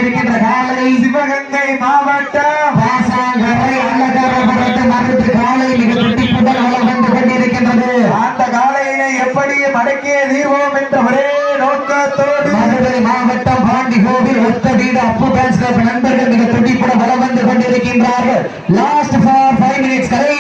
கொண்டிருக்கின்ற காலை சிவகங்கை மாவட்டம் பாசாங்கரை அல்லகாரபுரத்து மருத்து காலை மிக துடிப்புடன் வளம் வந்து கொண்டிருக்கின்றது. அந்த காலையினை எப்படி மடக்கிய தீர்வோம் என்ற ஒரே நோக்கத்தோடு மதுரை மாவட்டம் பாண்டி கோவில் ஒத்த வீடு அப்பு டான்ஸ் கிளப் நண்பர்கள் மிக துடிப்புடன் வளம் வந்து கொண்டிருக்கின்றார்கள். Last for 5 minutes Kalai